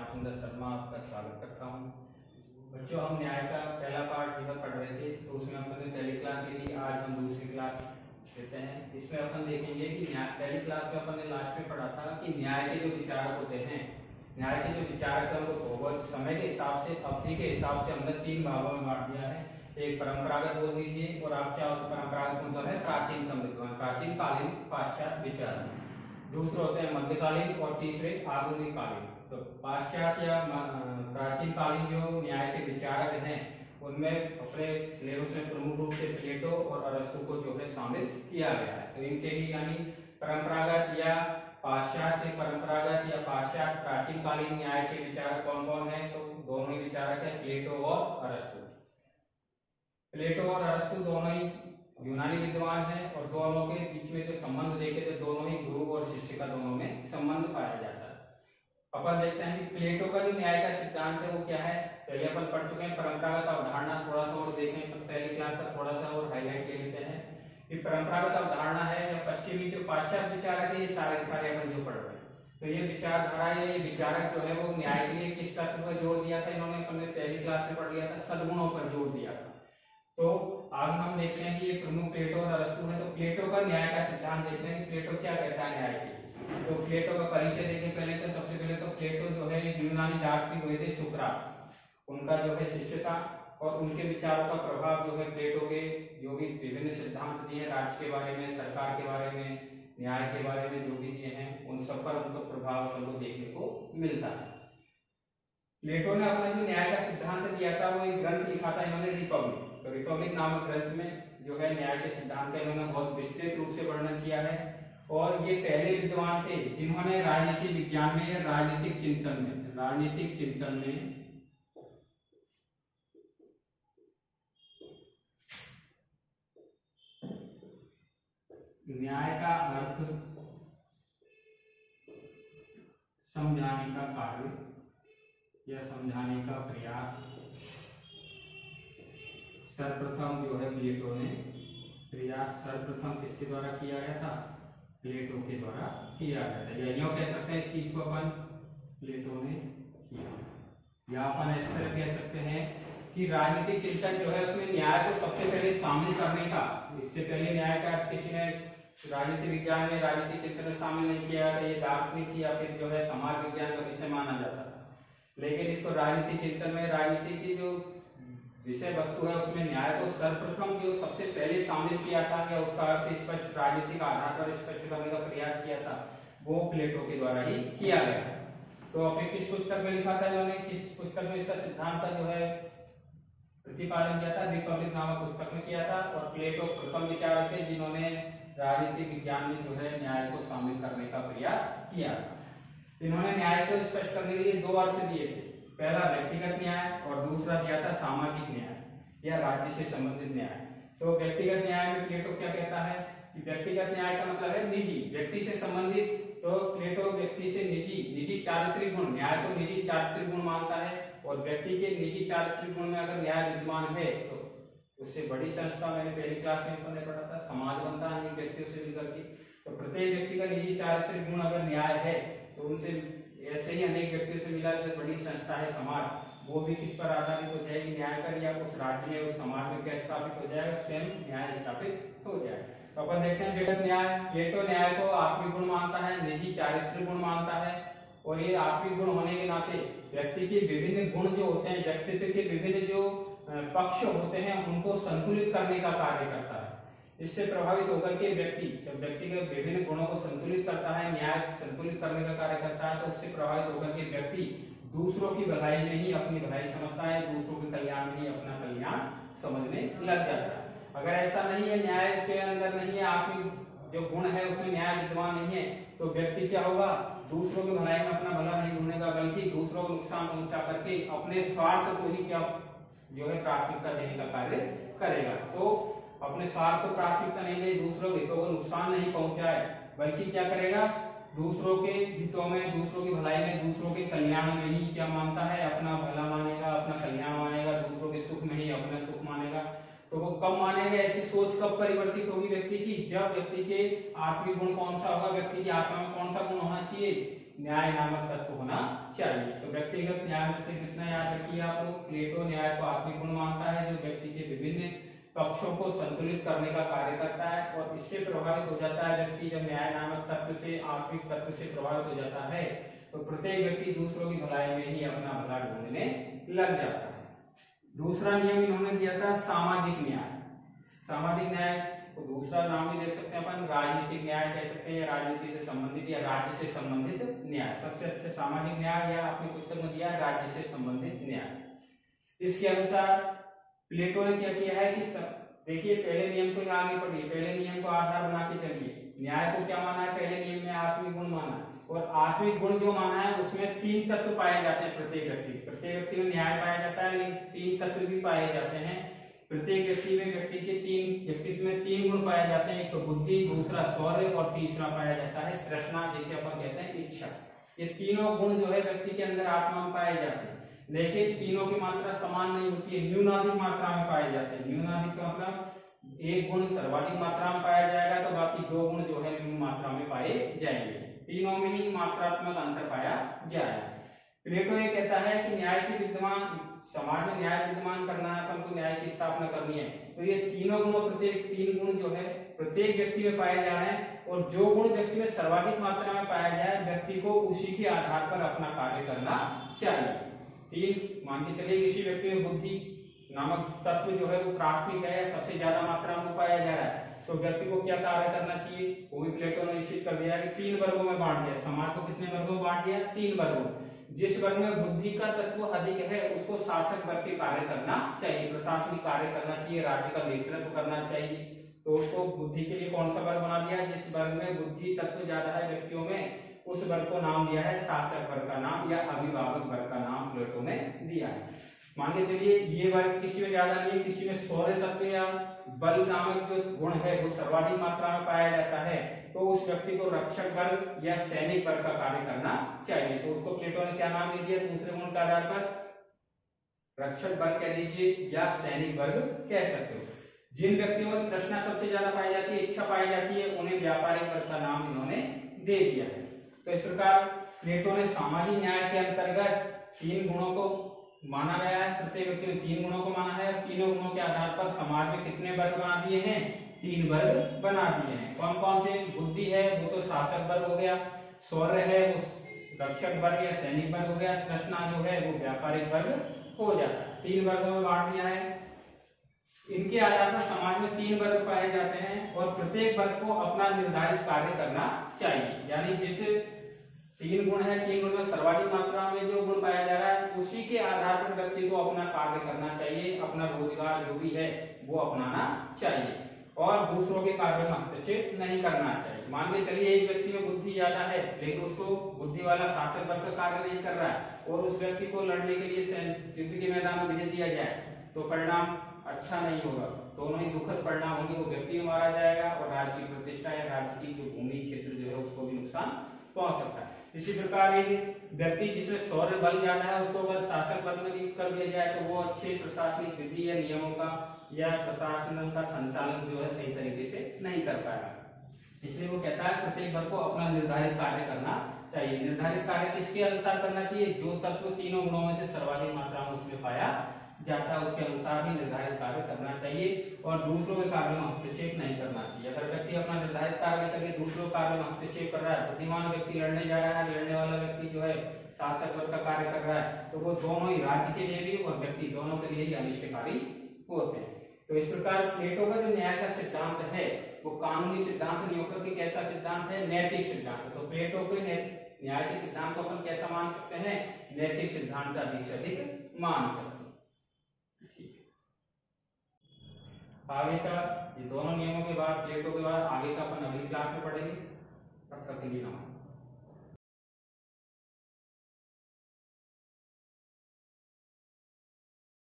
सुंदर शर्मा आपका स्वागत करता हूं। बच्चों, हम न्याय का पहला पार्ट जो पढ़ रहे थे तो उसमें अपन ने पहली क्लास ली थी। आज हम दूसरी क्लास लेते हैं। इसमें अपन देखेंगे कि न्याय पहली क्लास में अपन ने लास्ट में पढ़ा था कि न्याय के जो विचारक होते हैं, न्याय के जो विचारक है उनको भौगोलिक समय के हिसाब से, अवधि के हिसाब से हमने 3 भागों में बांट दिया है। एक परंपरागत बोल दीजिए, और आप चाहो तो परंपरागत मतलब है प्राचीनतम विद्वान, प्राचीन कालीन पाश्चात्य विचार। दूसरे होते हैं मध्यकालीन और तीसरे आधुनिक कालीन। तो पाश्चात्य या प्राचीन कालीन जो न्याय के विचारक हैं उनमें अपने सिलेबस में प्रमुख रूप से प्लेटो और अरस्तु को जो है शामिल किया गया है। तो इनके ही यानी परंपरागत या पाश्चात्य परंपरागत या पाश्चात्य प्राचीन कालीन न्याय के विचारक कौन कौन है? तो दोनों ही विचारक है, प्लेटो और अरस्तु। प्लेटो और अरस्तु दोनों ही यूनानी विद्वान है और दोनों के बीच में जो संबंध देखे तो दोनों ही गुरु और शिष्य का दोनों में संबंध पाया जाता है। अपन देखते हैं कि प्लेटो का जो न्याय का सिद्धांत है वो क्या है। पहले अपन पढ़ चुके हैं परंपरागत अवधारणा, थोड़ा सा और देखें तो पहली क्लास का थोड़ा सा और हाईलाइट ले लेते हैं कि परंपरागत अवधारणा है या पश्चिमी जो पाश्चात्य विचारक है, ये सारे अपन जो पढ़ रहे हैं। तो ये विचारधारा या ये विचारक जो है वो न्याय के लिए किस तत्व पर जोर दिया था? इन्होंने अपन ने पहली क्लास में पढ़ लिया था, सद्गुणों पर जोर दिया था। तो आज हम देखते हैं कि ये प्रमुख प्लेटो और अरस्तु है। तो प्लेटो का न्याय का सिद्धांत देखते हैं कि प्लेटो क्या कहता है न्याय के लिए। तो प्लेटो का परिचय देखें पहले तो सबसे पहले तो प्लेटो जो है यूनानी दार्शनिक हुए थे, सुकरात उनका जो है शिष्य था और उनके विचारों का प्रभाव जो है प्लेटो के जो भी विभिन्न सिद्धांत दिए राज्य के बारे में, सरकार के बारे में, न्याय के बारे में जो भी दिए हैं उन सब पर उनका प्रभाव हमको देखने को मिलता है। प्लेटो ने अपना जो न्याय का सिद्धांत दिया था वो एक ग्रंथ लिखा था इन्होंने, रिपब्लिक। तो रिपब्लिक नामक ग्रंथ में जो है न्याय के सिद्धांत का इन्होंने बहुत विस्तृत रूप से वर्णन किया है। और ये पहले विद्वान थे जिन्होंने राजनीति विज्ञान में या राजनीतिक चिंतन में न्याय का अर्थ समझाने का कार्य या समझाने का प्रयास सर्वप्रथम जो है प्लेटो ने प्रयास सर्वप्रथम किसके द्वारा किया गया था? प्लेटो के द्वारा किया गया था। या यूं कह सकते हैं इस चीज को अपन प्लेटो ने किया, या अपन इस तरह कह सकते हैं कि राजनीतिक चिंतन जो है उसमें न्याय को सबसे पहले शामिल करने का, इससे पहले न्याय का किसी ने राजनीति विज्ञान में राजनीतिक चिंतन में शामिल नहीं किया था। ये दार्शनिक या फिर जो है समाज विज्ञान का विषय माना जाता था, लेकिन इसको राजनीतिक चिंतन में राजनीति की जो विषय वस्तु है उसमें न्याय को सर्वप्रथम जो सबसे पहले शामिल किया था या उसका अर्थ स्पष्ट राजनीतिक आधार पर स्पष्ट करने का प्रयास किया था वो प्लेटो के द्वारा ही किया गया। तो फिर किस पुस्तक में लिखा था इन्होंने, किस पुस्तक में इसका सिद्धांत का जो है प्रतिपादन किया था? रिपब्लिक नामक पुस्तक में किया था। और प्लेटो प्रथम विचारक थे जिन्होंने राजनीतिक विज्ञान में जो है न्याय को शामिल करने का प्रयास किया था। इन्होंने न्याय को स्पष्ट करने के लिए 2 अर्थ दिए थे, पहला व्यक्तिगत न्याय और दूसरा दिया था सामाजिक न्याय या राज्य से संबंधित न्याय। तो व्यक्तिगत न्याय में प्लेटो क्या कहता है कि व्यक्तिगत न्याय का मतलब है निजी, व्यक्ति से संबंधित। तो प्लेटो व्यक्ति से निजी चारित्रिक गुण, न्याय को निजी चारित्रिक गुण मानता है और व्यक्ति के निजी चारित्रिक गुण में अगर न्याय विद्यमान है तो उससे बड़ी संस्था, मैंने पहली क्लास में पढ़ा था, समाज बनता है व्यक्तियों से मिलकर के। तो प्रत्येक व्यक्ति का निजी चारित्रिक गुण अगर न्याय है तो उनसे ऐसे ही अनेक व्यक्तियों से मिला जो बड़ी संस्था है समाज, वो भी किस पर आधारित हो जाएगी? न्याय पर, या उस राज्य में उस समाज में क्या स्थापित हो जाएगा? स्वयं न्याय स्थापित हो जाएगा। तो अपन देखते हैं व्यक्तिगत न्याय। प्लेटो न्याय को आत्मिक गुण मानता है, निजी चारित्रिक गुण मानता है और ये आत्मिक गुण होने के नाते व्यक्ति के विभिन्न गुण जो होते हैं, व्यक्तित्व के विभिन्न जो पक्ष होते हैं उनको संतुलित करने का कार्य करता है। इससे प्रभावित होकर के व्यक्ति जब व्यक्ति के विभिन्न गुणों को संतुलित करता है, न्याय संतुलित करने का कार्य करता है, तो उससे प्रभावित होकर के व्यक्ति दूसरों की भलाई में ही अपनी भलाई समझता है, दूसरों के कल्याण में ही अपना कल्याण समझने लग जाता है। अगर ऐसा नहीं है, न्याय उसके अंदर नहीं है, आत्मिक जो गुण है उसमें न्याय विद्यमान नहीं है, तो व्यक्ति क्या होगा? दूसरों की भलाई में अपना भला नहीं ढूंढेगा, बल्कि दूसरों को नुकसान पहुंचा करके अपने स्वार्थ को ही क्या जो है प्राथमिकता देने का कार्य करेगा। तो अपने स्वार्थ को प्राथमिकता नहीं दे, दूसरों के हितों को नुकसान नहीं पहुंचाए, बल्कि क्या करेगा? दूसरों के हितों में, दूसरों की भलाई में, दूसरों के कल्याण में ही क्या मानता है? अपना भला मानेगा, अपना कल्याण मानेगा, दूसरों के सुख में ही अपना सुख मानेगा। तो वो कब मानेगा? ऐसी सोच कब परिवर्तित होगी व्यक्ति की? जब व्यक्ति के आत्मिक गुण कौन सा होगा? व्यक्ति की आत्मा में कौन सा गुण होना चाहिए? न्याय नामक तत्व होना चाहिए। तो व्यक्तिगत न्याय से कितना याद रखिए आप लोग, प्लेटो न्याय को आत्मिक गुण मानता है जो व्यक्ति के विभिन्न पक्षों को संतुलित करने का कार्य करता है, और इससे प्रभावित हो जाता है व्यक्ति जब न्याय नामक तत्व से, आत्मिक तत्व से प्रभावित हो जाता है तो प्रत्येक व्यक्ति दूसरों की भलाई में ही अपना भला ढूंढने लग जाता है। दूसरा नियम इन्होंने दिया था सामाजिक न्याय। सामाजिक न्याय को दूसरा नाम भी दे सकते हैं अपन, राजनीतिक न्याय कह सकते हैं, राजनीति से संबंधित या राज्य से संबंधित न्याय। सबसे अच्छे सामाजिक न्याय या अपनी पुस्तक में दिया है राज्य से संबंधित न्याय। इसके अनुसार प्लेटो ने क्या किया है कि देखिए पहले नियम को आगे पढ़िए, पहले नियम को आधार बना के चलिए। न्याय को क्या माना है, पहले नियम में आत्मिक गुण माना है, और आत्मिक गुण जो माना है उसमें 3 तत्व पाए जाते हैं। प्रत्येक व्यक्ति में न्याय पाया जाता है, लेकिन 3 तत्व भी पाए जाते हैं। प्रत्येक व्यक्ति में व्यक्तित्व में 3 गुण पाए जाते हैं, एक तो बुद्धि, दूसरा शौर्य और तीसरा पाया जाता है तृष्णा, जिसे अपन कहते हैं इच्छा। ये तीनों गुण जो है व्यक्ति के अंदर आत्मा में पाए जाते हैं, लेकिन तीनों की मात्रा समान नहीं होती है, न्यूनाधिक मात्रा में पाए जाते हैं। न्यूनाधिक का मतलब एक गुण सर्वाधिक मात्रा में पाया जाएगा तो बाकी 2 गुण जो है न्यून मात्रा में पाए जाएंगे, तीनों में ही मात्रात्मक अंतर पाया जाएगा। प्लेटो ये कहता है कि न्याय की विद्यमान समाज में न्याय विद्यमान करना है, अपन को न्याय की स्थापना करनी है, तो ये तीनों गुणों प्रत्येक 3 गुण जो है प्रत्येक व्यक्ति में पाए जा रहे हैं, और जो गुण व्यक्ति में सर्वाधिक मात्रा में पाया जाए व्यक्ति को उसी के आधार पर अपना कार्य करना चाहिए। 3 मान के चलिए किसी व्यक्ति में बुद्धि नामक तत्व जो है वो प्राथमिक है, सबसे ज्यादा मात्रा में पाया जा रहा है, तो व्यक्ति को क्या कार्य करना चाहिए, वो भी प्लेटो ने निश्चित कर दिया कि 3 वर्गों में बांट दिया। समाज को कितने वर्गों में बांट दिया, 3 वर्गों। जिस वर्ग में बुद्धि का तत्व अधिक है उसको शासक वर्ग के कार्य करना चाहिए, प्रशासनिक कार्य करना चाहिए, राज्य का नेतृत्व करना चाहिए। तो उसको बुद्धि के लिए कौन सा वर्ग बना दिया, जिस वर्ग में बुद्धि तत्व ज्यादा है व्यक्तियों में, उस वर्ग को नाम दिया है शासक वर्ग का नाम या अभिभावक वर्ग का नाम प्लेटो ने दिया है। मान के चलिए ये वर्ग किसी में ज्यादा नहीं है, किसी में शौर्य तत्व या बल नामक जो गुण है वो सर्वाधिक मात्रा में पाया जाता है, तो उस व्यक्ति को रक्षक वर्ग या सैनिक वर्ग का कार्य करना चाहिए। तो उसको प्लेटो ने क्या नाम दे दिया, दूसरे गुण के आधार पर रक्षक वर्ग कह दीजिए या सैनिक वर्ग कह सकते हो। जिन व्यक्तियों में तृष्णा सबसे ज्यादा पाई जाती है, इच्छा पाई जाती है, उन्हें व्यापारिक वर्ग का नाम इन्होंने दे दिया है। तो इस प्रकार प्लेटो ने सामाजिक न्याय के अंतर्गत 3 गुणों को माना गया है, प्रत्येक व्यक्ति में 3 गुणों को माना है, और तीनों गुणों के आधार पर समाज में कितने वर्ग बना दिए हैं, 3 वर्ग बना दिए हैं। कौन कौन से, बुद्धि है वो तो शासक वर्ग हो गया, शौर्य है वो रक्षक वर्ग या सैनिक वर्ग हो गया, तृष्णा जो है वो व्यापारिक वर्ग हो जाता है। 3 वर्गों में बांट दिया है। इनके आधार पर समाज में 3 वर्ग पाए जाते हैं, और प्रत्येक वर्ग को अपना निर्धारित कार्य करना चाहिए। यानी जिस 3 गुण है, 3 गुण में सर्वाधिक मात्रा में जो गुण पाया जा रहा है उसी के आधार पर व्यक्ति को अपना कार्य करना चाहिए, अपना रोजगार जो भी है वो अपनाना चाहिए, और दूसरों के कार्य में हस्तक्षेप नहीं करना चाहिए। मान के चलिए एक व्यक्ति में बुद्धि ज्यादा है, लेकिन उसको बुद्धि वाला शासक वर्ग का कार्य नहीं कर रहा है, और उस व्यक्ति को लड़ने के लिए युद्ध के मैदान में भेज दिया जाए, तो परिणाम अच्छा नहीं होगा, दोनों ही दुखद परिणाम होंगे। वो व्यक्ति भी मारा जाएगा और राज्य की प्रतिष्ठा या राज्य की जो भूमि क्षेत्र जो है उसको भी नुकसान पहुंच सकता है। इसी प्रकार एक व्यक्ति जिसमें शौर्य बल ज्यादा है उसको अगर शासक वर्ग में नियुक्त कर दिया जाए तो वो अच्छे प्रशासनिक विधि या नियमों का या प्रशासन का संचालन जो है सही तरीके से नहीं कर पाएगा। इसलिए वो कहता है प्रत्येक वर्ग को अपना निर्धारित कार्य करना चाहिए। निर्धारित कार्य किसके अनुसार करना चाहिए, जो तत्व 3 गुणों में से सर्वाधिक मात्रा में उसमें पाया जाता है उसके अनुसार ही निर्धारित कार्य करना चाहिए, और दूसरों के कार्य में हस्तक्षेप नहीं करना चाहिए। अगर व्यक्ति अपना निर्धारित कार्य करके दूसरों कार्य में हस्तक्षेप कर रहा है, बुद्धिमान व्यक्ति लड़ने जा रहा है, लड़ने वाला व्यक्ति जो है शासक वर्ग का कार्य कर रहा है, तो वो दोनों ही राज्य के लिए भी और व्यक्ति दोनों के लिए ही अनिष्टकारी होते हैं। तो इस प्रकार प्लेटो का जो न्याय का सिद्धांत है वो कानूनी सिद्धांत नहीं होकर के कैसा सिद्धांत है, नैतिक सिद्धांत। तो प्लेटो के न्याय के सिद्धांत को अपन कैसा मान सकते हैं, नैतिक सिद्धांत अधिक से अधिक मान सकते हैं। आगे का ये दोनों नियमों के बाद प्लेटो के बाद आगे का अपन अगली क्लास में पढ़ेंगे। तब तक के लिए नमस्कार।